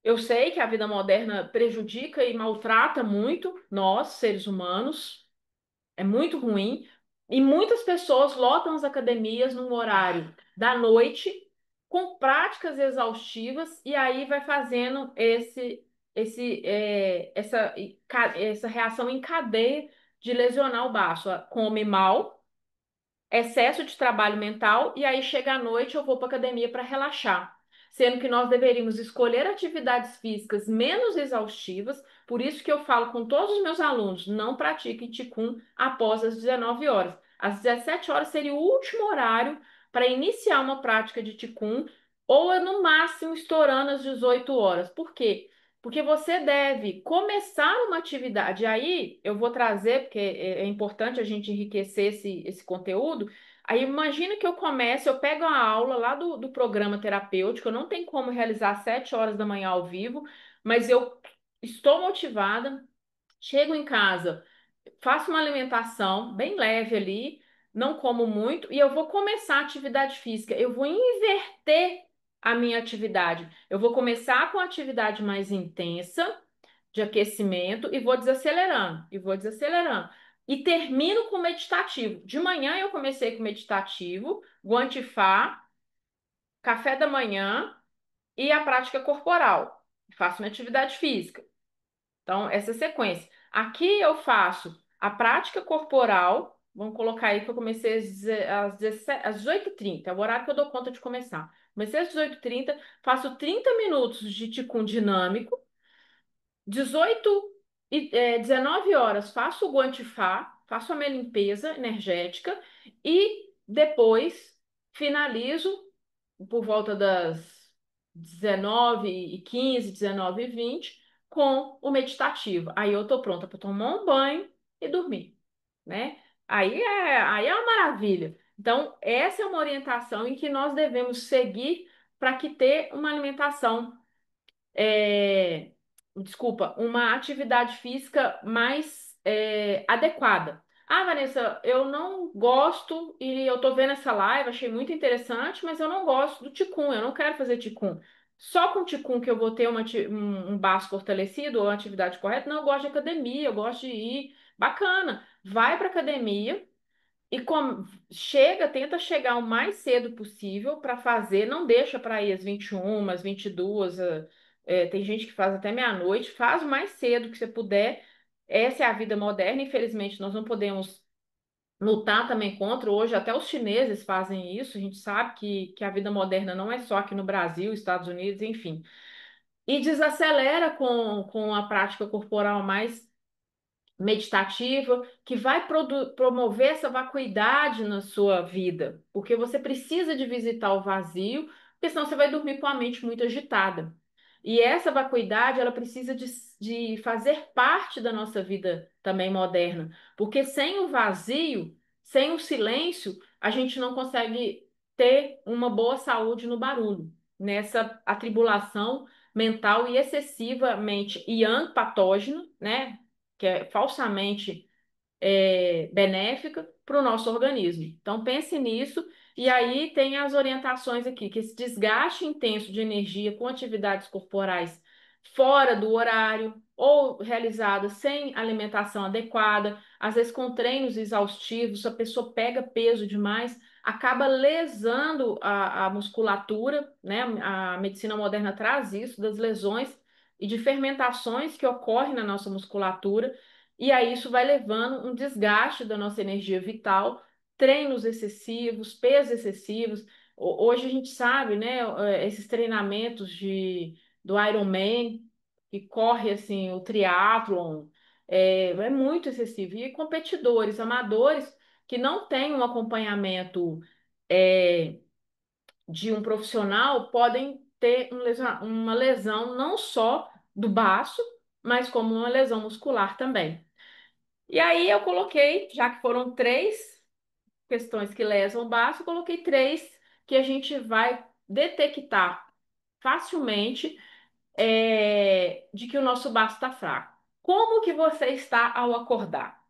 Eu sei que a vida moderna prejudica e maltrata muito nós, seres humanos, é muito ruim, e muitas pessoas lotam as academias no horário da noite, com práticas exaustivas, e aí vai fazendo essa reação em cadeia de lesionar o baço. Come mal, excesso de trabalho mental e aí chega à noite eu vou para academia para relaxar. Sendo que nós deveríamos escolher atividades físicas menos exaustivas, por isso que eu falo com todos os meus alunos, não pratiquem Qigong após as 19 horas. Às 17 horas seria o último horário para iniciar uma prática de Qigong, ou no máximo estourando às 18 horas. Por quê? Porque você deve começar uma atividade. Aí eu vou trazer, porque é importante a gente enriquecer esse conteúdo. Aí imagina que eu comece, eu pego a aula lá do programa terapêutico, não tem como realizar às 7 horas da manhã ao vivo, mas eu estou motivada, chego em casa, faço uma alimentação bem leve ali, não como muito, e eu vou começar a atividade física. Eu vou inverter a minha atividade. Eu vou começar com a atividade mais intensa de aquecimento e vou desacelerando, e vou desacelerando. E termino com meditativo. De manhã eu comecei com meditativo, guantifá, café da manhã e a prática corporal. Faço minha atividade física. Então, essa sequência. Aqui eu faço a prática corporal. Vamos colocar aí que eu comecei às 17 às 18h30, é o horário que eu dou conta de começar. Comecei às 18h30, faço 30 minutos de ticum dinâmico, 19 horas faço o guantifá, faço a minha limpeza energética e depois finalizo por volta das 19h15, 19h20 com o meditativo. Aí eu tô pronta para tomar um banho e dormir, né? Aí é uma maravilha. Então, essa é uma orientação em que nós devemos seguir para que ter uma alimentação desculpa, uma atividade física mais adequada. Ah, Vanessa, eu não gosto e eu tô vendo essa live, achei muito interessante, mas eu não gosto do Ticum, eu não quero fazer Ticum. Só com Ticum que eu vou ter um baço fortalecido ou uma atividade correta? Não, eu gosto de academia, eu gosto de ir. Bacana. Vai para academia e chega, tenta chegar o mais cedo possível para fazer, não deixa para ir às 21, às 22, tem gente que faz até meia-noite, faz o mais cedo que você puder. Essa é a vida moderna, infelizmente nós não podemos lutar também contra. Hoje até os chineses fazem isso, a gente sabe que a vida moderna não é só aqui no Brasil, Estados Unidos, enfim. E desacelera com a prática corporal mais meditativa, que vai promover essa vacuidade na sua vida, porque você precisa de visitar o vazio, porque senão você vai dormir com a mente muito agitada. E essa vacuidade, ela precisa de fazer parte da nossa vida também moderna, porque sem o vazio, sem o silêncio, a gente não consegue ter uma boa saúde no barulho, nessa atribulação mental e excessivamente yang patógeno, né? Que é falsamente benéfica para o nosso organismo. Então pense nisso e aí tem as orientações aqui, que esse desgaste intenso de energia com atividades corporais fora do horário ou realizadas sem alimentação adequada, às vezes com treinos exaustivos, a pessoa pega peso demais, acaba lesando a musculatura, né? A medicina moderna traz isso, das lesões e de fermentações que ocorrem na nossa musculatura e aí isso vai levando um desgaste da nossa energia vital, treinos excessivos, pesos excessivos. Hoje a gente sabe, né, esses treinamentos do Ironman, que corre assim, o triatlon, é muito excessivo. E competidores, amadores, que não têm um acompanhamento é, de um profissional, podem ter uma lesão não só do baço, mas como uma lesão muscular também. E aí eu coloquei, já que foram três questões que lesam o baço, eu coloquei três que a gente vai detectar facilmente de que o nosso baço está fraco. Como que você está ao acordar?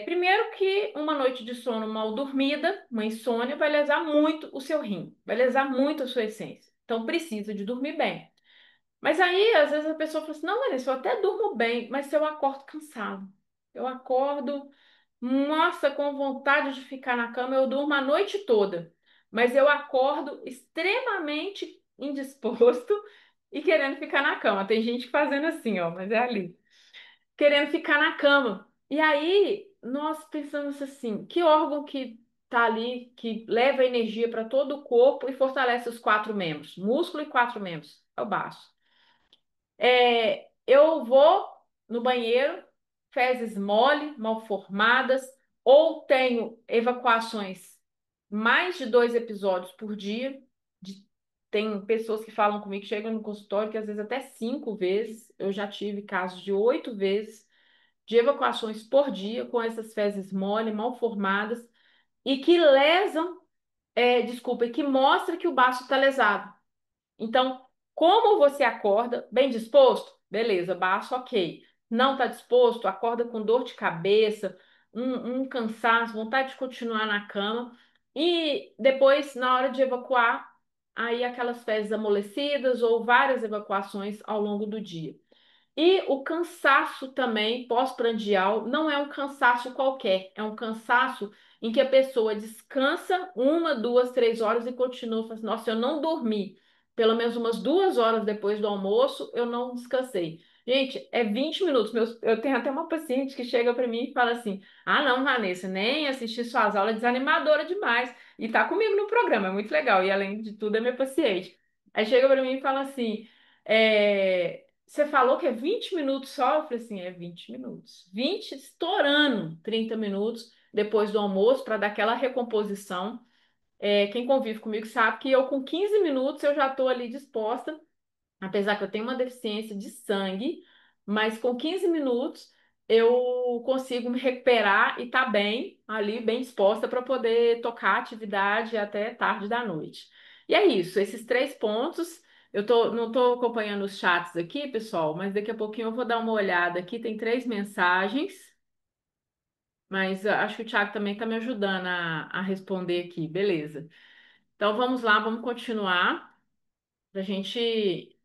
Primeiro que uma noite de sono mal dormida, uma insônia, vai lesar muito o seu rim, vai lesar muito a sua essência. Então precisa de dormir bem. Mas aí, às vezes, a pessoa fala assim: não, Vanessa, eu até durmo bem, mas se eu acordo cansado, eu acordo, nossa, com vontade de ficar na cama, eu durmo a noite toda, mas eu acordo extremamente indisposto e querendo ficar na cama. Tem gente fazendo assim, ó, mas é ali, querendo ficar na cama. E aí, nós pensamos assim: que órgão que tá ali, que leva energia para todo o corpo e fortalece os quatro membros, músculo e quatro membros? É o baço. Eu vou no banheiro, fezes mole, mal formadas, ou tenho evacuações mais de 2 episódios por dia. Tem pessoas que falam comigo, que chegam no consultório, que às vezes até 5 vezes. Eu já tive casos de 8 vezes de evacuações por dia com essas fezes mole, mal formadas, e que lesam, desculpa, e que mostra que o baço está lesado. Então, como você acorda? Bem disposto? Beleza, baixo, ok. Não está disposto? Acorda com dor de cabeça, um cansaço, vontade de continuar na cama. E depois, na hora de evacuar, aí aquelas fezes amolecidas ou várias evacuações ao longo do dia. E o cansaço também pós-prandial não é um cansaço qualquer, é um cansaço em que a pessoa descansa 1, 2, 3 horas e continua falando assim: nossa, eu não dormi. Pelo menos umas 2 horas depois do almoço, eu não descansei. Gente, é 20 minutos. Eu tenho até uma paciente que chega para mim e fala assim: ah, não, Vanessa, nem assistir suas aulas é desanimadora demais. E tá comigo no programa, é muito legal. E além de tudo, é minha paciente. Aí chega para mim e fala assim: você falou que é 20 minutos só? Eu falei assim: é 20 minutos. 20 estourando 30 minutos depois do almoço para dar aquela recomposição. Quem convive comigo sabe que eu, com 15 minutos, eu já estou ali disposta, apesar que eu tenho uma deficiência de sangue, mas com 15 minutos eu consigo me recuperar e estar bem ali, bem disposta para poder tocar a atividade até tarde da noite. E é isso, esses três pontos não tô acompanhando os chats aqui, pessoal, mas daqui a pouquinho eu vou dar uma olhada aqui. Tem três mensagens, mas acho que o Thiago também está me ajudando a responder aqui. Beleza. Então vamos lá, vamos continuar para a gente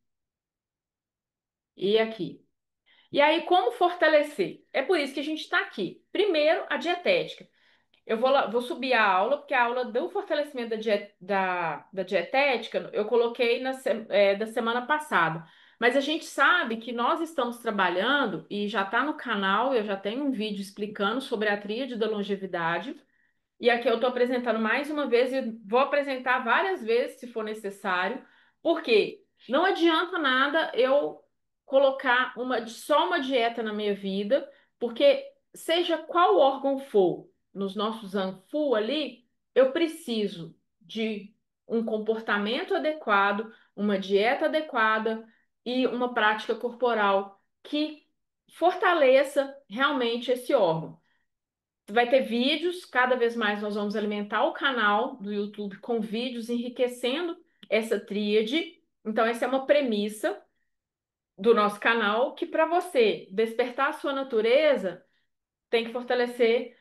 ir aqui. E aí, como fortalecer? É por isso que a gente está aqui. Primeiro, a dietética. Eu vou subir a aula, porque a aula do fortalecimento da dietética eu coloquei da semana passada. Mas a gente sabe que nós estamos trabalhando, e já está no canal, eu já tenho um vídeo explicando sobre a tríade da longevidade. E aqui eu estou apresentando mais uma vez e vou apresentar várias vezes se for necessário, porque não adianta nada eu colocar só uma dieta na minha vida, porque seja qual órgão for, nos nossos anfu ali, eu preciso de um comportamento adequado, uma dieta adequada e uma prática corporal que fortaleça realmente esse órgão. Vai ter vídeos, cada vez mais nós vamos alimentar o canal do YouTube com vídeos enriquecendo essa tríade. Então, essa é uma premissa do nosso canal que para você despertar a sua natureza, tem que fortalecer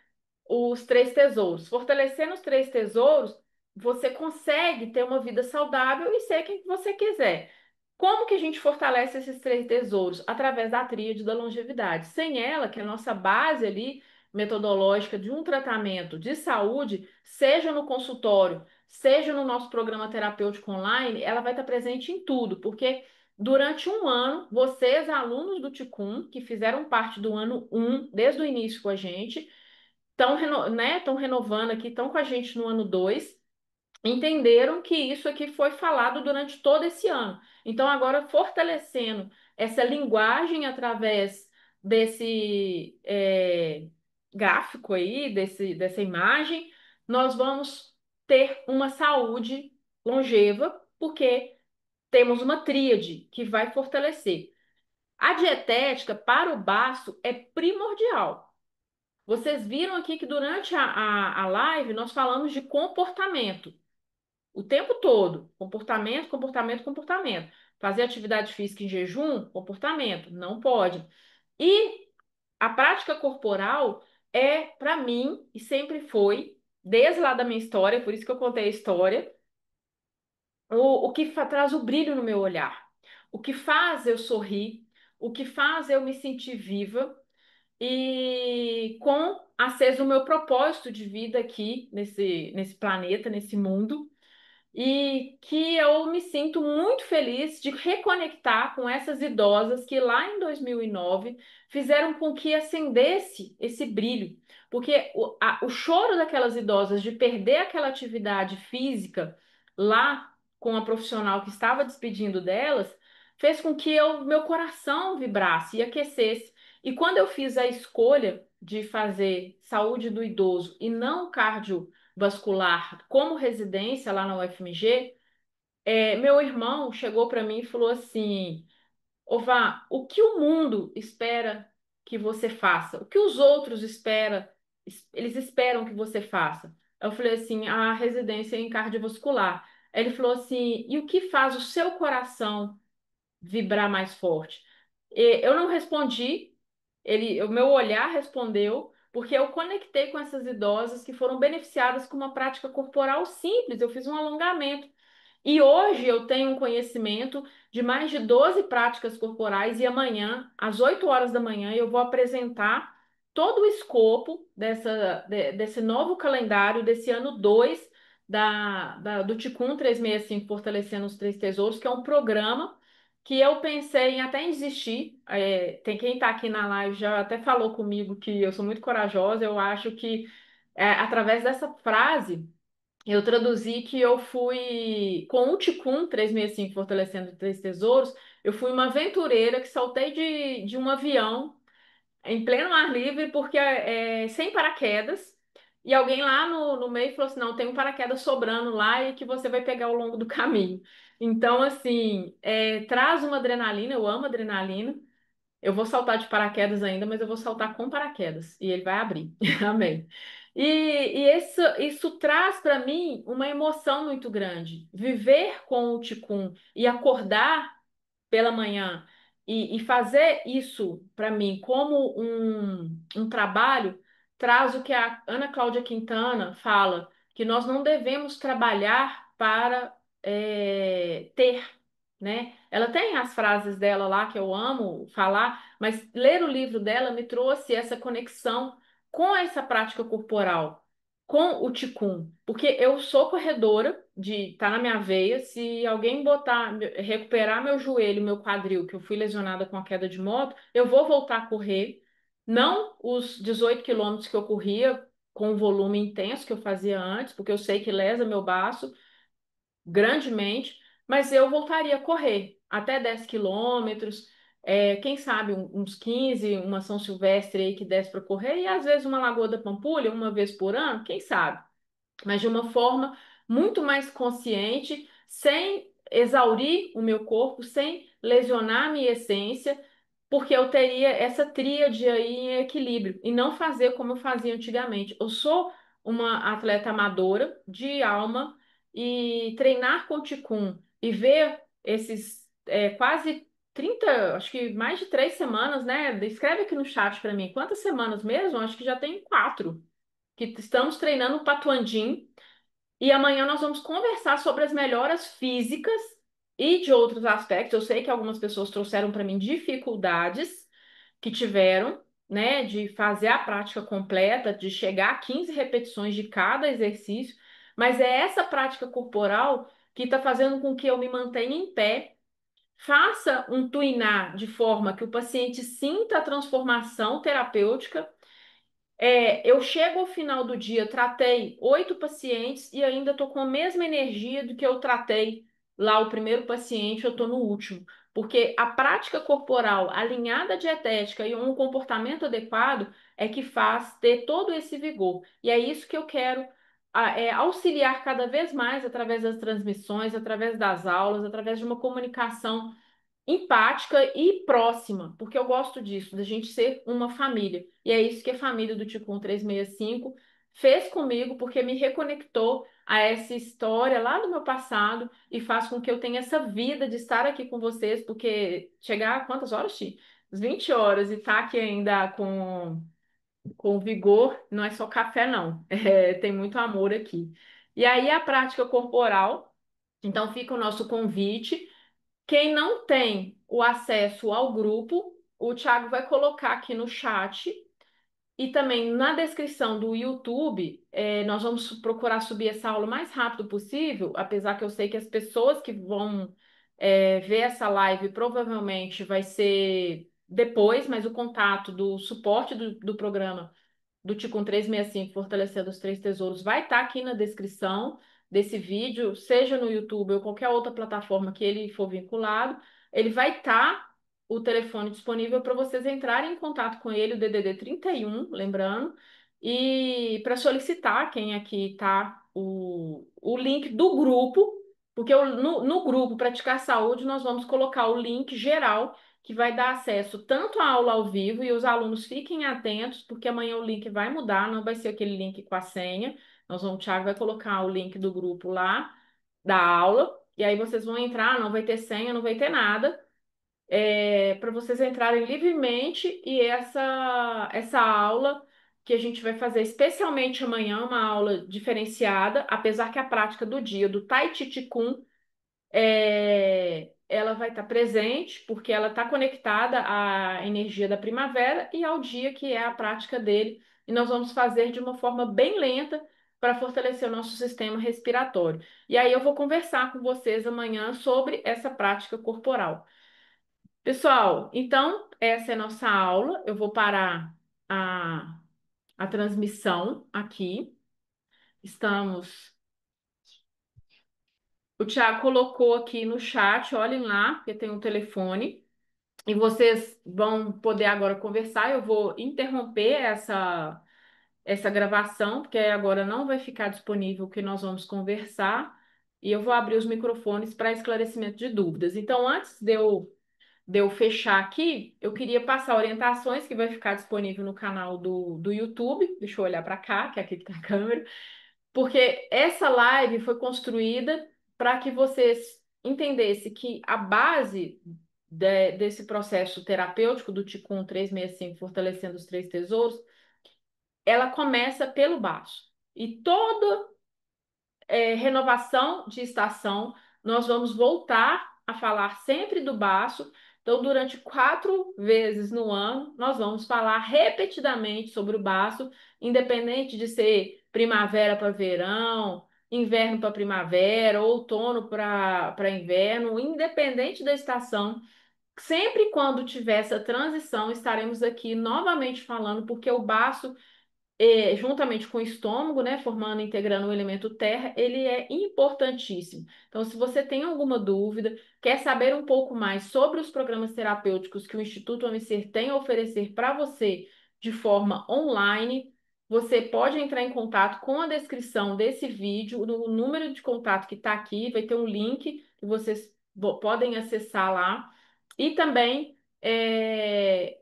os três tesouros. Fortalecendo os três tesouros, você consegue ter uma vida saudável e ser quem você quiser. Como que a gente fortalece esses três tesouros? Através da tríade da longevidade. Sem ela, que é a nossa base ali metodológica de um tratamento de saúde, seja no consultório, seja no nosso programa terapêutico online, ela vai estar presente em tudo, porque durante um ano, vocês, alunos do Ticum, que fizeram parte do ano um desde o início com a gente, estão renovando aqui, estão com a gente no ano 2, entenderam que isso aqui foi falado durante todo esse ano. Então, agora, fortalecendo essa linguagem através desse gráfico aí, dessa imagem, nós vamos ter uma saúde longeva, porque temos uma tríade que vai fortalecer. A dietética para o baço é primordial. Vocês viram aqui que durante a live nós falamos de comportamento o tempo todo. Comportamento, comportamento, comportamento. Fazer atividade física em jejum, comportamento, não pode. E a prática corporal é, para mim, e sempre foi, desde lá da minha história, por isso que eu contei a história, o que traz o brilho no meu olhar. O que faz eu sorrir, o que faz eu me sentir viva e com aceso o meu propósito de vida aqui nesse planeta, nesse mundo, e que eu me sinto muito feliz de reconectar com essas idosas que lá em 2009 fizeram com que acendesse esse brilho, porque o choro daquelas idosas de perder aquela atividade física lá com a profissional que estava despedindo delas fez com que meu coração vibrasse e aquecesse. E quando eu fiz a escolha de fazer saúde do idoso e não cardiovascular como residência lá na UFMG, meu irmão chegou para mim e falou assim: Ová, o que o mundo espera que você faça? O que os outros eles esperam que você faça? Eu falei assim: a residência em cardiovascular. Ele falou assim: e o que faz o seu coração vibrar mais forte? Eu não respondi, o meu olhar respondeu, porque eu conectei com essas idosas que foram beneficiadas com uma prática corporal simples. Eu fiz um alongamento. E hoje eu tenho um conhecimento de mais de 12 práticas corporais e amanhã, às 8 horas da manhã, eu vou apresentar todo o escopo desse novo calendário, desse ano 2 do Ticum 365 Fortalecendo os Três Tesouros, que é um programa que eu pensei em até em desistir. Tem quem está aqui na live já até falou comigo que eu sou muito corajosa. Eu acho que através dessa frase eu traduzi que eu fui com o Ticum 365 Fortalecendo os Três Tesouros. Eu fui uma aventureira que saltei de um avião em pleno ar livre, porque sem paraquedas. E alguém lá no meio falou assim: não, tem um paraquedas sobrando lá e que você vai pegar ao longo do caminho. Então, assim, traz uma adrenalina, eu amo adrenalina. Eu vou saltar de paraquedas ainda, mas eu vou saltar com paraquedas e ele vai abrir. Amém. Isso traz para mim uma emoção muito grande. Viver com o Ticum e acordar pela manhã e fazer isso para mim como um trabalho traz o que a Ana Cláudia Quintana fala, que nós não devemos trabalhar para ter, né? Ela tem as frases dela lá que eu amo falar, mas ler o livro dela me trouxe essa conexão com essa prática corporal, com o Ticum, porque eu sou corredora de tá na minha veia, se alguém botar recuperar meu joelho, meu quadril, que eu fui lesionada com a queda de moto, eu vou voltar a correr, não os 18 quilômetros que eu corria com o volume intenso que eu fazia antes, porque eu sei que lesa meu baço grandemente, mas eu voltaria a correr até 10 quilômetros, quem sabe uns 15, uma São Silvestre aí que desce para correr, e às vezes uma Lagoa da Pampulha, uma vez por ano, quem sabe? Mas de uma forma muito mais consciente, sem exaurir o meu corpo, sem lesionar a minha essência, porque eu teria essa tríade aí em equilíbrio e não fazer como eu fazia antigamente. Eu sou uma atleta amadora de alma e treinar com o Ticum e ver esses quase 30, acho que mais de 3 semanas, né? Escreve aqui no chat para mim, quantas semanas mesmo? Acho que já tem 4 que estamos treinando o Patuandim e amanhã nós vamos conversar sobre as melhoras físicas e de outros aspectos. Eu sei que algumas pessoas trouxeram para mim dificuldades que tiveram, né, de fazer a prática completa, de chegar a 15 repetições de cada exercício, mas é essa prática corporal que está fazendo com que eu me mantenha em pé. Faça um tuinar de forma que o paciente sinta a transformação terapêutica. Eu chego ao final do dia, tratei 8 pacientes e ainda estou com a mesma energia do que eu tratei lá o primeiro paciente, eu estou no último. Porque a prática corporal alinhada à dietética e um comportamento adequado é que faz ter todo esse vigor. E é isso que eu quero auxiliar cada vez mais através das transmissões, através das aulas, através de uma comunicação empática e próxima, porque eu gosto disso, da gente ser uma família. E é isso que a família do Ticum 365 fez comigo, porque me reconectou a essa história lá do meu passado e faz com que eu tenha essa vida de estar aqui com vocês, porque chegar a quantas horas, Ti? 20 horas e estar aqui ainda com vigor, não é só café, não. Tem muito amor aqui. E aí a prática corporal, então fica o nosso convite. Quem não tem o acesso ao grupo, o Thiago vai colocar aqui no chat e também na descrição do YouTube. Nós vamos procurar subir essa aula o mais rápido possível, apesar que eu sei que as pessoas que vão ver essa live provavelmente vai ser depois, mas o contato do suporte do programa do Ticum 365 Fortalecendo os Três Tesouros vai estar aqui na descrição desse vídeo, seja no YouTube ou qualquer outra plataforma que ele for vinculado. Ele vai estar o telefone disponível para vocês entrarem em contato com ele, o DDD 31, lembrando, e para solicitar quem aqui está o link do grupo, porque no grupo Praticar Saúde nós vamos colocar o link geral que vai dar acesso tanto à aula ao vivo, e os alunos fiquem atentos, porque amanhã o link vai mudar, não vai ser aquele link com a senha. O Thiago vai colocar o link do grupo lá, da aula, e aí vocês vão entrar, não vai ter senha, não vai ter nada, para vocês entrarem livremente, e essa aula que a gente vai fazer especialmente amanhã, uma aula diferenciada, apesar que a prática do dia do Tai Chi Chi Kung ela vai estar presente, porque ela está conectada à energia da primavera e ao dia que é a prática dele. E nós vamos fazer de uma forma bem lenta para fortalecer o nosso sistema respiratório. E aí eu vou conversar com vocês amanhã sobre essa prática corporal. Pessoal, então essa é a nossa aula. Eu vou parar a, a transmissão aqui. Estamos. O Thiago colocou aqui no chat, olhem lá, porque tem um telefone. E vocês vão poder agora conversar. Eu vou interromper essa gravação, porque agora não vai ficar disponível o que nós vamos conversar. E eu vou abrir os microfones para esclarecimento de dúvidas. Então, antes de eu de eu fechar aqui, eu queria passar orientações que vai ficar disponível no canal do YouTube. Deixa eu olhar para cá, que é aqui que tá a câmera. Porque essa live foi construída para que vocês entendessem que a base desse processo terapêutico do Ticum 365, Fortalecendo os Três Tesouros, ela começa pelo baço. E toda renovação de estação, nós vamos voltar a falar sempre do baço. Então, durante 4 vezes no ano, nós vamos falar repetidamente sobre o baço, independente de ser primavera para verão, inverno para primavera, outono para inverno, independente da estação. Sempre quando tiver essa transição, estaremos aqui novamente falando, porque o baço juntamente com o estômago, né, formando, integrando o elemento terra, ele é importantíssimo. Então, se você tem alguma dúvida, quer saber um pouco mais sobre os programas terapêuticos que o Instituto Amicer tem a oferecer para você de forma online, você pode entrar em contato com a descrição desse vídeo, no número de contato que está aqui, vai ter um link que vocês podem acessar lá. E também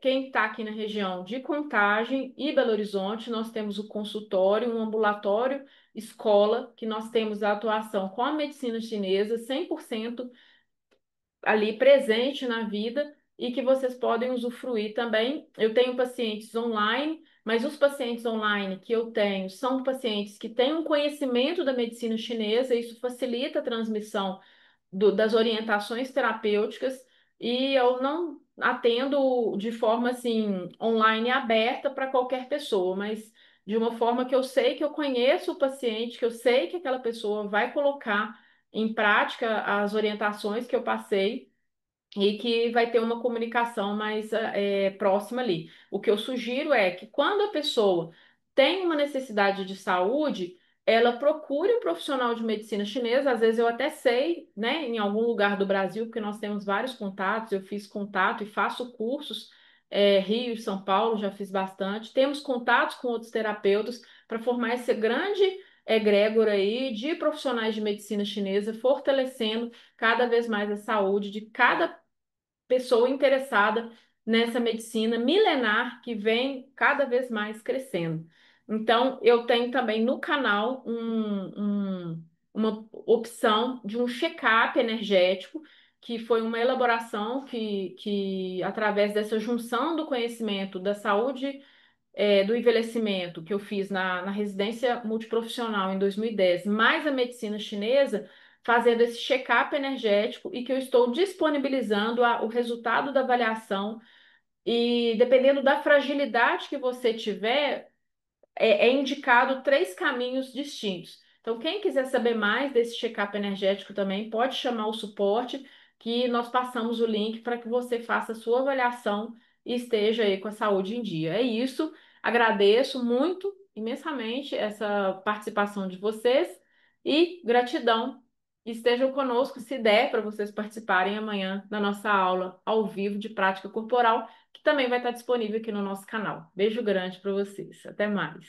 quem está aqui na região de Contagem e Belo Horizonte, nós temos o consultório, um ambulatório, escola, que nós temos a atuação com a medicina chinesa, 100% ali presente na vida e que vocês podem usufruir também. Eu tenho pacientes online, mas os pacientes online que eu tenho são pacientes que têm um conhecimento da medicina chinesa, e isso facilita a transmissão das orientações terapêuticas, e eu não atendo de forma assim online aberta para qualquer pessoa, mas de uma forma que eu sei que eu conheço o paciente, que eu sei que aquela pessoa vai colocar em prática as orientações que eu passei e que vai ter uma comunicação mais próxima ali. O que eu sugiro é que quando a pessoa tem uma necessidade de saúde, ela procure um profissional de medicina chinesa. Às vezes eu até sei, né, em algum lugar do Brasil, porque nós temos vários contatos, eu fiz contato e faço cursos, Rio e São Paulo, já fiz bastante. Temos contatos com outros terapeutas para formar esse grande egrégora aí de profissionais de medicina chinesa, fortalecendo cada vez mais a saúde de cada pessoa interessada nessa medicina milenar que vem cada vez mais crescendo. Então, eu tenho também no canal uma opção de um check-up energético, que foi uma elaboração que, através dessa junção do conhecimento da saúde do envelhecimento que eu fiz na residência multiprofissional em 2010, mais a medicina chinesa, fazendo esse check-up energético e que eu estou disponibilizando o resultado da avaliação. E dependendo da fragilidade que você tiver, é indicado 3 caminhos distintos. Então, quem quiser saber mais desse check-up energético também pode chamar o suporte, que nós passamos o link para que você faça a sua avaliação e esteja aí com a saúde em dia. É isso. Agradeço muito, imensamente, essa participação de vocês e gratidão. Estejam conosco, se der, para vocês participarem amanhã da nossa aula ao vivo de prática corporal, que também vai estar disponível aqui no nosso canal. Beijo grande para vocês. Até mais.